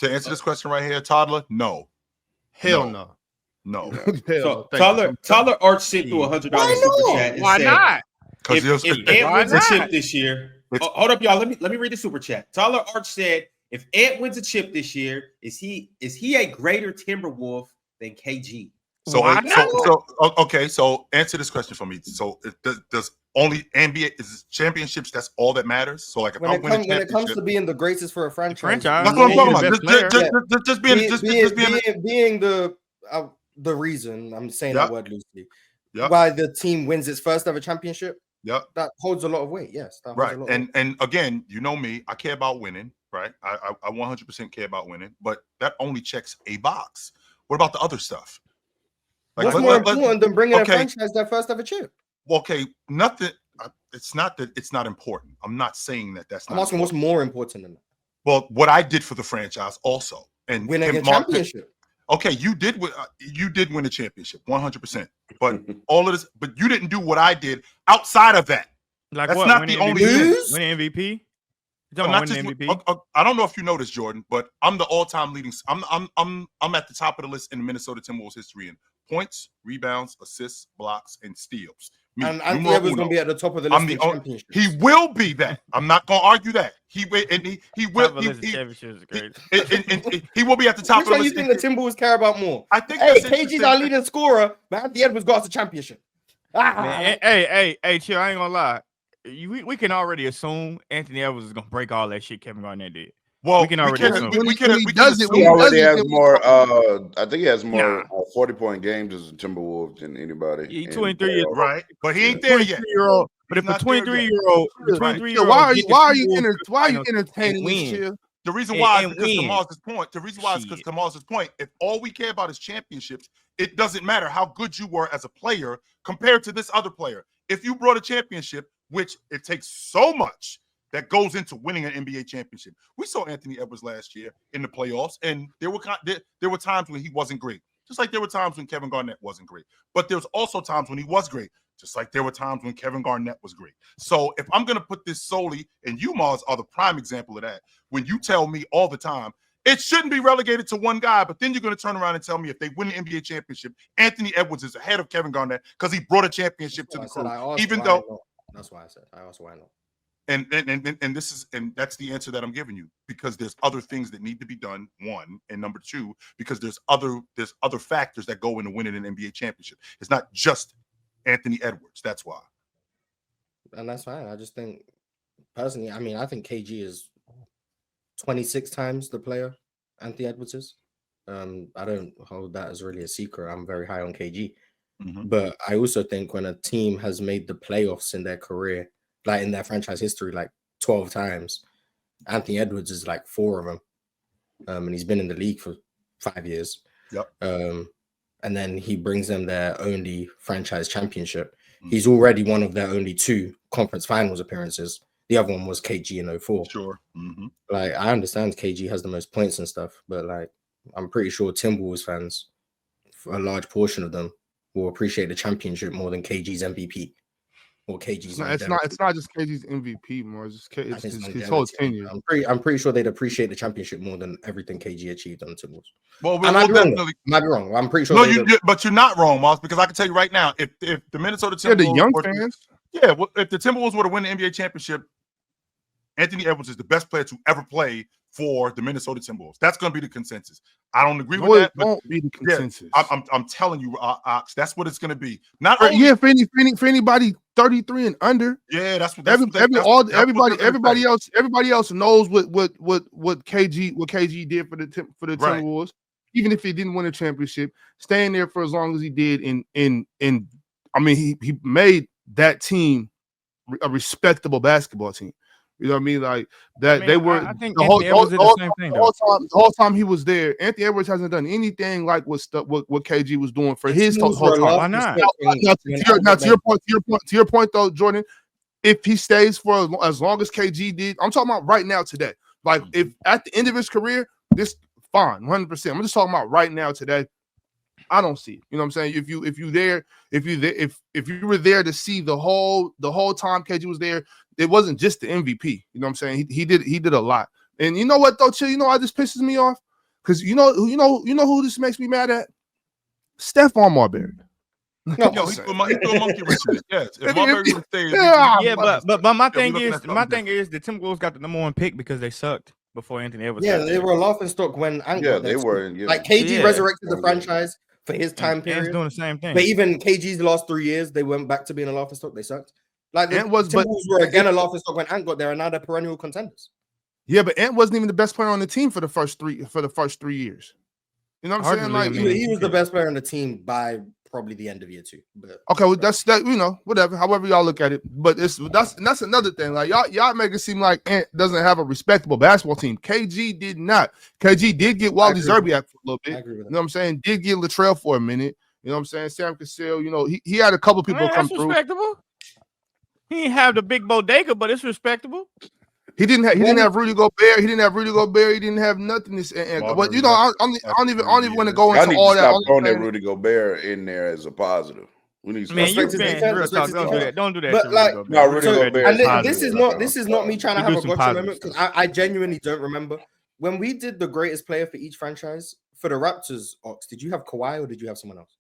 To answer this question right here, toddler, no. Hell no. No. So Tyler Arch sent through $100 super chat. Why not? If Ed wins a chip this year, hold up, y'all. Let me read the super chat. Tyler Arch said, if Ed wins a chip this year, is he a greater Timberwolf than KG? So okay. So answer this question for me. So does only NBA is championships? That's all that matters. So like if I win a championship, when it comes to being the greatest for a franchise, that's what I'm talking about. Just being the reason I'm saying that word loosely. Why the team wins its first ever championship. Yep, that holds a lot of weight. Yes, that holds a lot of weight. And again, you know me, I care about winning. Right, I 100% care about winning, but that only checks a box. What about the other stuff? Like, what's more important than bringing a franchise their first ever chip? Okay, nothing. It's not that it's not important. I'm not saying that's not. I'm asking what's more important than that. Well, what I did for the franchise also, and winning a championship. Okay, you did win a championship, 100%. But all of this, but you didn't do what I did outside of that. Like that's what? not the only thing. Winning MVP. Not just, I don't know if you noticed, Jordan, but I'm the all-time leading. I'm at the top of the list in the Minnesota Timberwolves history in points, rebounds, assists, blocks, and steals. And Edwards going to be at the top of the list in championships. He will be that. I'm not going to argue that. He will. He will be at the top of the list. Which one you think the Timberwolves care about more? I think. Hey, KG's our leading scorer, but Anthony Edwards got us a championship. Man, hey, chill. I ain't gonna lie. We can already assume Anthony Edwards is gonna break all that shit Kevin Garnett did. Well, we can already assume. He already has more. I think he has more 40-point games as a Timberwolves than anybody. He 23 years right, but he ain't there yet. But if a 23-year-old, why are you entertaining this shit? The reason why is because Kamal's point. The reason why is because Kamal's point. If all we care about is championships, it doesn't matter how good you were as a player compared to this other player. If you brought a championship, which it takes so much that goes into winning an NBA championship. We saw Anthony Edwards last year in the playoffs, and there were times when he wasn't great, just like there were times when Kevin Garnett wasn't great. But there was also times when he was great, just like there were times when Kevin Garnett was great. So if I'm going to put this solely, and you, Mars, are the prime example of that, when you tell me all the time, it shouldn't be relegated to one guy, but then you're going to turn around and tell me if they win the NBA championship, Anthony Edwards is ahead of Kevin Garnett because he brought a championship to the crew, even though. That's why I said. I also I know. And that's the answer that I'm giving you, because there's other things that need to be done. One, and number two, because there's other factors that go into winning an NBA championship. It's not just Anthony Edwards. That's why. And that's fine. I just think personally, I think KG is 26 times the player Anthony Edwards is. I don't hold that as really a secret. I'm very high on KG. Mm-hmm. But I also think when a team has made the playoffs in their career, like in their franchise history, like 12 times, Anthony Edwards is like 4 of them. And he's been in the league for 5 years. Yep. And then he brings them their only franchise championship. Mm-hmm. He's already one of their only 2 conference finals appearances. The other one was KG in 04. Sure. Mm-hmm. Like, I understand KG has the most points and stuff, but like, I'm pretty sure Timberwolves fans, a large portion of them, will appreciate the championship more than KG's MVP or KG's. It's not just KG's MVP more. It's his whole tenure. I'm pretty sure they'd appreciate the championship more than everything KG achieved on the Timberwolves. Well, I might be wrong. I'm pretty sure. No, but you're not wrong, Moss, because I can tell you right now, if the Minnesota Timberwolves, the young fans, if the Timberwolves were to win the NBA championship, Anthony Edwards is the best player to ever play for the Minnesota Timberwolves. That's going to be the consensus. I don't agree with that. It won't be the consensus. Yeah, I'm telling you, Ox, that's what it's going to be. Not for anybody 33 and under. Yeah, that's what everybody else knows what KG did for the Timberwolves. Right. Even if he didn't win a championship, staying there for as long as he did, he made that team a respectable basketball team. You know what I mean? Like that they were. I think the whole time he was there. Anthony Edwards hasn't done anything like what KG was doing for his whole time. Why not? Now, to your point though, Jordan, if he stays for as long as KG did, I'm talking about right now today. Like if at the end of his career, this fine, 100%. I'm just talking about right now today. I don't see it. You know what I'm saying? If you were there to see the whole time KG was there, it wasn't just the MVP. You know what I'm saying? He did a lot. And you know what though, Chill? You know why this pisses me off? Because you know who this makes me mad at? Stephon Marbury. No, he threw a monkey wrench in it. Yes, if Marbury would stay, but my thing is the Timberwolves got the number 1 pick because they sucked before Anthony Edwards. Yeah, they were a laughing stock when Ant got there. They were. Yeah. Like KG resurrected the franchise for his time period. Ant's doing the same thing. But even KG's last 3 years, they went back to being a laughing stock. They sucked. Like the Timberwolves were again a laughing stock when Ant got there, and now they're perennial contenders. Yeah, but Ant wasn't even the best player on the team for the first 3 years. You know what I'm saying? Like he was the best player on the team by probably the end of year 2. But okay, well, that's that. You know, whatever. However y'all look at it, but that's another thing. Like y'all make it seem like Ant doesn't have a respectable basketball team. KG did not. KG did get Wally Zerbiak for a little bit. I agree with that. You know what I'm saying? Did get Latrell for a minute. You know what I'm saying? Sam Cassell. You know, he had a couple people come through. Respectable. He didn't have the big bodega, but it's respectable. He didn't have Rudy Gobert. He didn't have nothing. But you know, I don't even want to go into all that. Stop throwing that Rudy Gobert in there as a positive. We need real talk. Don't do that. Don't do that. But like, Rudy Gobert. And this is not me trying to have a gotcha moment because I genuinely don't remember when we did the greatest player for each franchise for the Raptors. Ox, did you have Kawhi or did you have someone else?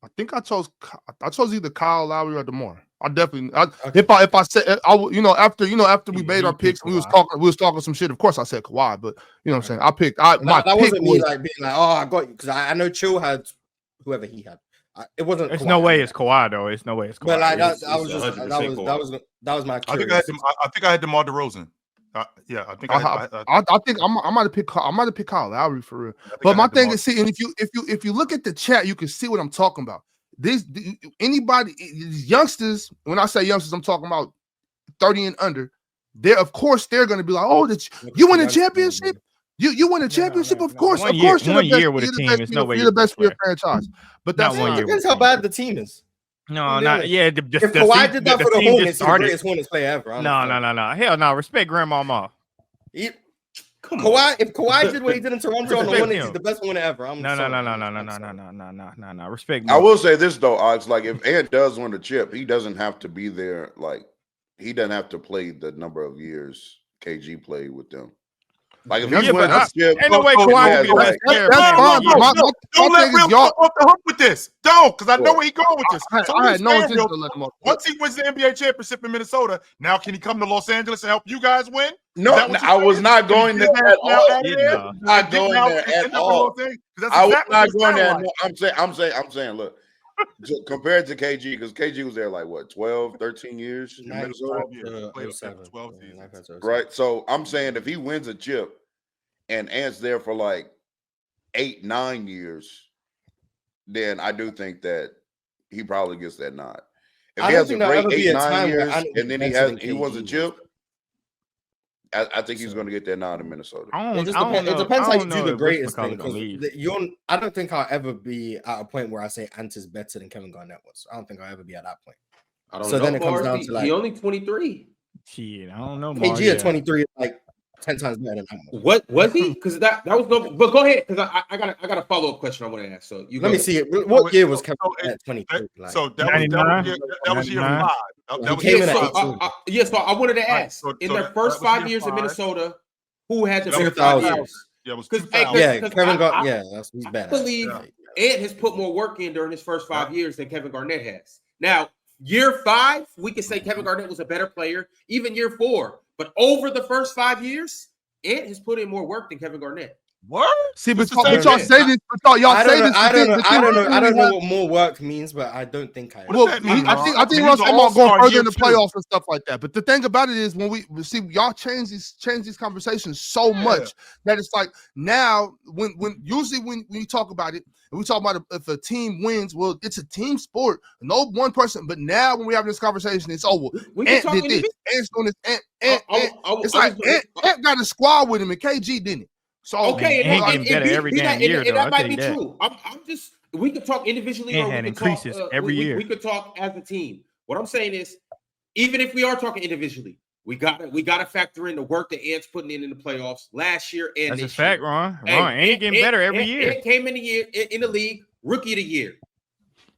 I think I chose either Kyle Lowry or DeMar. I definitely if I said after we made our picks, we was talking some shit. Of course, I said Kawhi, but you know what I'm saying. I picked. That wasn't me like being like, oh, I got you because I know Chill had whoever he had. It wasn't. It's Kawhi, no way it's Kawhi though. It's no way it's Kawhi. But like that was my. I think I had DeMar DeRozan. I think I might have picked Kyle Lowry for real. But my thing is, see, and if you look at the chat, you can see what I'm talking about. These youngsters, when I say youngsters, I'm talking about 30 and under. They're going to be like, oh, you win a championship. You win a championship, of course. One year with a team is no way you're the best for your franchise. But that's not 1 year. Depends how bad the team is. No, not yeah. If Kawhi did that for the Hornets, he's the greatest Hornets player ever. No. Hell no. Respect Grandmama. Kawhi, if Kawhi did what he did in Toronto on the Hornets, he's the best one ever. No. Respect me. I will say this though, Ox. Like if Ant does win the chip, he doesn't have to be there. Like he doesn't have to play the number of years KG played with them. Like if he wins the chip, ain't no way Kawhi will be the best player. Don't let Real come off the hook with this. Don't, because I know where he's going with this. Once he wins the NBA championship in Minnesota, now can he come to Los Angeles and help you guys win? No, I was not going there at all. Not going there at all. I was not going there. I'm saying, look, compared to KG, because KG was there like what, 12, 13 years in Minnesota? 12 years. Right. So I'm saying if he wins a chip and Ant's there for like 8, 9 years, then I do think that he probably gets that nod. If he has a great 8, 9 years and then he wins a chip, I think he's going to get that nod in Minnesota. It depends how you do the greatest thing. I don't think I'll ever be at a point where I say Ant is better than Kevin Garnett was. I don't think I'll ever be at that point. I don't know. Then it comes down to like he only 23. Shit, I don't know. KG at 23 is like 10 times better than him. What was he? Because that was no. But go ahead, because I got a follow up question I want to ask. So let me see it. What year was Kevin at 23? So that was year 5. So I wanted to ask in their first 5 years in Minnesota, who had the bigger 5 years? Yeah, it was Kevin Garnett. Yeah, he's bad. I believe Ant has put more work in during his first 5 years than Kevin Garnett has. Now, year 5, we can say Kevin Garnett was a better player. Even year 4, but over the first 5 years, Ant has put in more work than Kevin Garnett. What? See, but y'all say this. I don't know what more work means, but I don't think I. Well, I think Russ about going further in the playoffs and stuff like that. But the thing about it is, when we see y'all change these conversations so much that it's like now when you talk about it, and we talk about if a team wins, well, it's a team sport. No one person. But now when we have this conversation, it's over. Ant did this. Ant's doing this. It's like Ant got a squad with him, and KG didn't. So okay, and that might be true. We could talk individually, or we could increases talk, every year. We could talk as a team. What I'm saying is, even if we are talking individually, we gotta factor in the work that Ant's putting in the playoffs last year and that's this a fact, year. Ron. Ant getting better every year. Ant came in the league, rookie of the year.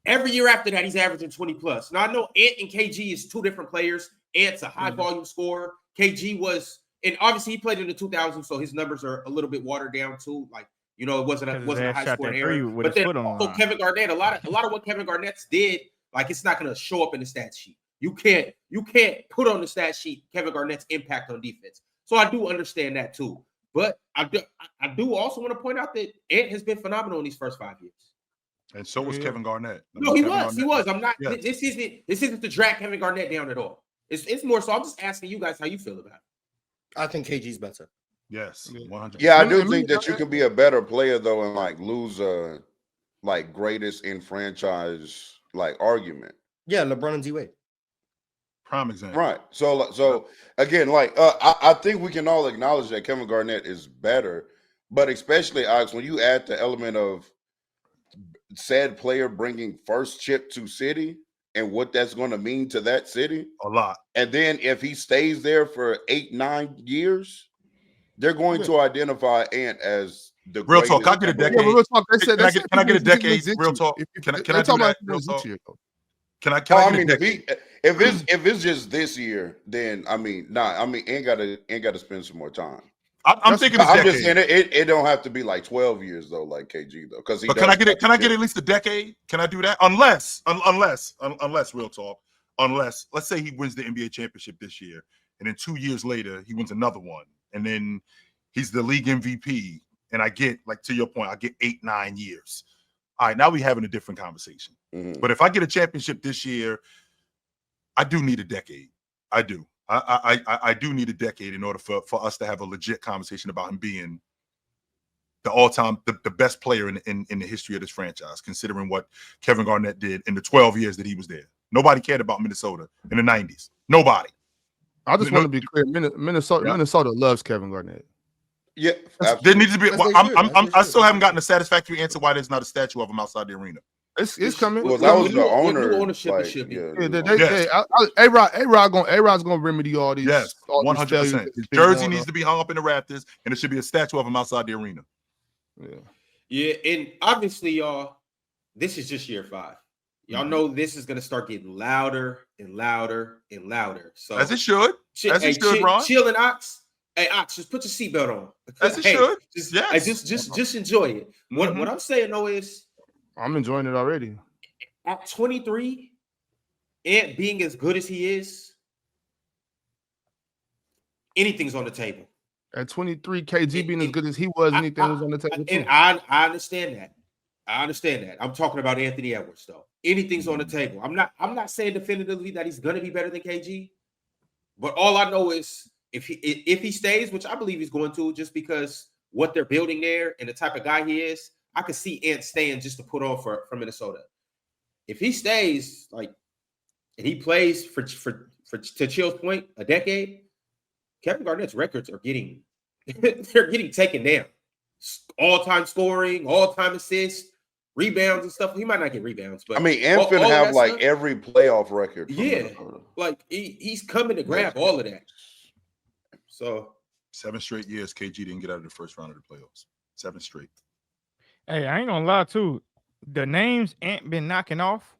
Every year after that, he's averaging 20 plus. Now I know Ant and KG is two different players. Ant's a high volume scorer. KG was and obviously he played in the 2000s, so his numbers are a little bit watered down too. Like, you know, it wasn't a high scoring era. But then also Kevin Garnett, a lot of what Kevin Garnett's did, like it's not going to show up in the stat sheet. You can't put on the stat sheet Kevin Garnett's impact on defense. So I do understand that too. But I do also want to point out that Ant has been phenomenal in these first 5 years. And so was Kevin Garnett. No, he was. I'm not. Yes. This isn't to drag Kevin Garnett down at all. It's more so. I'm just asking you guys how you feel about it. I think KG's better. Yes, 100%. Yeah, I do think that you can be a better player though, and like lose a like greatest in franchise like argument. Yeah, LeBron and D-Wade. Prime example. Right. So again, like I think we can all acknowledge that Kevin Garnett is better, but especially Alex, when you add the element of said player bringing first chip to city and what that's going to mean to that city, a lot. And then if he stays there for 8-9 years, they're going to identify Ant as the real talk. Can I get a decade? Yeah, real talk. Can I get a decade? Real talk. Can I do that? Real talk. Can I get a decade? If it's just this year, then Ant got to spend some more time. I'm thinking. I'm just saying it don't have to be like 12 years though, like KG though. Because can I get it? Can I get at least a decade? Can I do that? Unless real talk. Unless let's say he wins the NBA championship this year, and then 2 years later he wins another one, and then he's the league MVP, and I get like to your point, I get 8-9 years. All right, now we're having a different conversation. Mm-hmm. But if I get a championship this year, I do need a decade. I do. I do need a decade in order for us to have a legit conversation about him being the all-time, the best player in the history of this franchise, considering what Kevin Garnett did in the 12 years that he was there. Nobody cared about Minnesota in the 90s. Nobody. I just want to be clear. Minnesota loves Kevin Garnett. Yeah, there needs to be. I still haven't gotten a satisfactory answer why there's not a statue of him outside the arena. It's coming. Well, that was the owner. A-Rod's gonna remedy all these. Yes, 100%. Jersey needs to be hung up in the Raptors, and there should be a statue of him outside the arena. Yeah, and obviously, y'all, this is just year 5. Y'all know this is gonna start getting louder and louder and louder. So as it should, Ron. Chill and Ox. Hey, Ox, just put your seatbelt on. As it should. Just enjoy it. What I'm saying though is, I'm enjoying it already. At 23, Ant being as good as he is, anything's on the table. At 23, KG being as good as he was, anything was on the table too. And I understand that. I'm talking about Anthony Edwards, though. Anything's on the table. I'm not saying definitively that he's gonna be better than KG, but all I know is if he stays, which I believe he's going to, just because what they're building there and the type of guy he is, I could see Ant staying just to put on for Minnesota. If he stays, like, and he plays for to Chill's point, a decade, Kevin Garnett's records are getting taken down. All-time scoring, all-time assists, rebounds and stuff. He might not get rebounds, but Ant finna have like every playoff record. Yeah, like he's coming to grab all of that. So 7 straight years, KG didn't get out of the first round of the playoffs. 7 straight. Hey, I ain't gonna lie too. The names Ant been knocking off.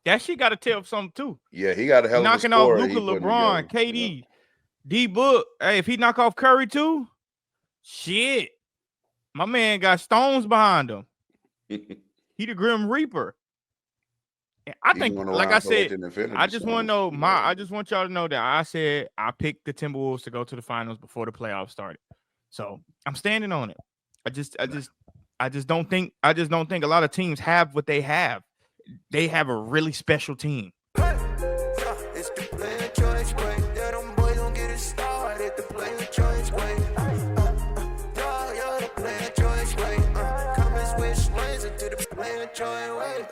That shit got to tell something too. Yeah, he got a hell of a knocking off Luka, LeBron, KD, D-Book. Hey, if he knock off Curry too, shit, my man got stones behind him. He the Grim Reaper. And I think, like I said, I just want to know I just want y'all to know that I said I picked the Timberwolves to go to the finals before the playoffs started. So I'm standing on it. I just don't think a lot of teams have what they have. They have a really special team. It's the player choice way. Yeah, them boys don't get it started. The player choice way. You're the player choice way. Come and switch lanes into the player choice way.